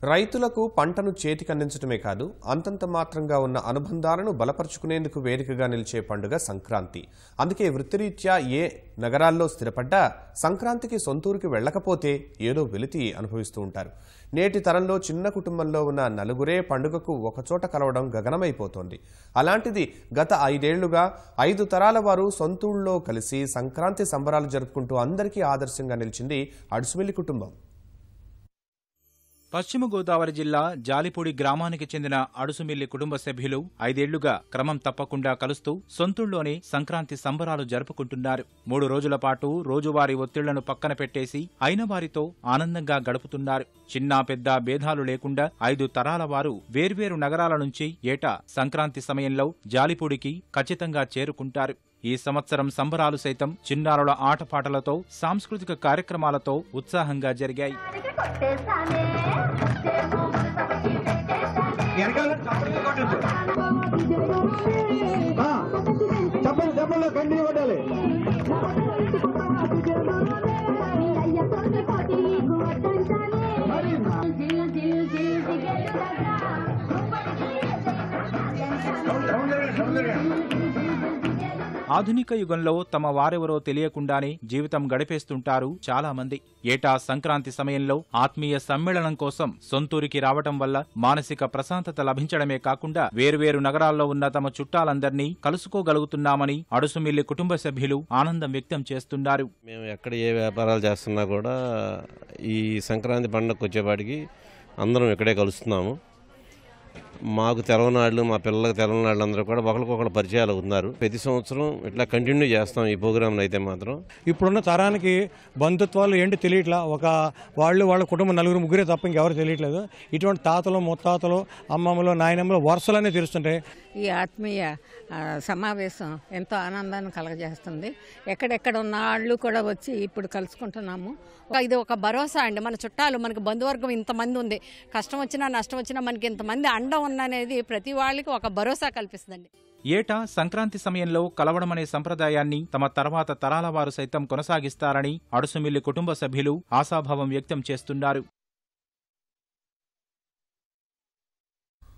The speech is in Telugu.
రైతులకు పంటను చేతికందించడమే కాదు, అంతంత మాత్రంగా ఉన్న అనుబంధాలను బలపరుచుకునేందుకు వేదికగా నిలిచే పండుగ సంక్రాంతి. అందుకే వృత్తిరీత్యా ఏ నగరాల్లో స్థిరపడ్డా సంక్రాంతికి సొంతూరికి వెళ్లకపోతే ఏదో వెలితి అనుభవిస్తూ ఉంటారు. నేటి తరంలో చిన్న కుటుంబంలో ఉన్న నలుగురే పండుగకు ఒకచోట కలవడం గగనమైపోతోంది. అలాంటిది గత 5 ఏళ్లుగా 5 తరాల వారు సొంతూళ్ళలో కలిసి సంక్రాంతి సంబరాలు జరుపుకుంటూ అందరికీ ఆదర్శంగా నిలిచింది అడుసుమిల్లి కుటుంబం. పశ్చిమ గోదావరి జిల్లా జాలిపూడి గ్రామానికి చెందిన అడుసుమిల్లి కుటుంబ సభ్యులు 5 ఏళ్లుగా క్రమం తప్పకుండా కలుస్తూ సొంతూళ్లోనే సంక్రాంతి సంబరాలు జరుపుకుంటున్నారు. 3 రోజుల పాటు రోజువారీ ఒత్తిళ్లను పక్కన పెట్టేసి అయిన వారితో ఆనందంగా గడుపుతున్నారు. చిన్న పెద్ద భేదాలు లేకుండా 5 తరాల వారు వేర్వేరు నగరాల నుంచి ఏటా సంక్రాంతి సమయంలో జాలిపూడికి ఖచ్చితంగా చేరుకుంటారు. ఈ సంవత్సరం సంబరాలు సైతం చిన్నారుల ఆటపాటలతో సాంస్కృతిక కార్యక్రమాలతో ఉత్సాహంగా జరిగాయి. ఆధునిక యుగంలో తమ వారెవరో తెలియకుండానే జీవితం గడిపేస్తుంటారు చాలా మంది. ఏటా సంక్రాంతి సమయంలో ఆత్మీయ సమ్మేళనం కోసం సొంతూరికి రావటం వల్ల మానసిక ప్రశాంతత లభించడమే కాకుండా వేర్వేరు నగరాల్లో ఉన్న తమ చుట్టాలందరినీ కలుసుకోగలుగుతున్నామని అడుసుమిల్లి కుటుంబ సభ్యులు ఆనందం వ్యక్తం చేస్తున్నారు. మేము ఎక్కడ ఏ వ్యాపారాలు చేస్తున్నా కూడా ఈ సంక్రాంతి పండుగకు వచ్చేపాటికి అందరం ఇక్కడే కలుస్తున్నాము. మాకు తెలవనాళ్ళు, మా పిల్లలకు తెలవనాళ్ళు అందరూ కూడా ఒకరికొకరు పరిచయాలు ఉన్నారు. ప్రతి సంవత్సరం ఇట్లా కంటిన్యూ చేస్తాం ఈ ప్రోగ్రాంలు అయితే మాత్రం. ఇప్పుడున్న తరానికి బంధుత్వాలు ఏంటి తెలియట్లా. వాళ్ళ కుటుంబం 4-3 తప్ప ఇంకెవరు తెలియట్లేదు. ఇటువంటి తాతలు, ముత్తాతలు, అమ్మమ్మలు, నాయనమ్మలు వరుసలనే తెలుస్తుంటాయి. ఈ ఆత్మీయ సమావేశం ఎంతో ఆనందాన్ని కలగజేస్తుంది. ఎక్కడెక్కడ ఉన్న వాళ్ళు కూడా వచ్చి ఇప్పుడు కలుసుకుంటున్నాము. ఇది ఒక భరోసా అండి. మన చుట్టాలు, మనకు బంధువర్గం ఇంతమంది ఉంది. కష్టం వచ్చినా నష్టం వచ్చినా మనకి ఇంతమంది అండ ఉందనేది ప్రతి వాళ్ళకి ఒక భరోసా కల్పిస్తుందండి. ఏటా సంక్రాంతి సమయంలో కలవడమనే సంప్రదాయాన్ని తమ తర్వాత తరాల వారు సైతం కొనసాగిస్తారని అడుసుమిల్లి కుటుంబ సభ్యులు ఆశాభావం వ్యక్తం చేస్తున్నారు.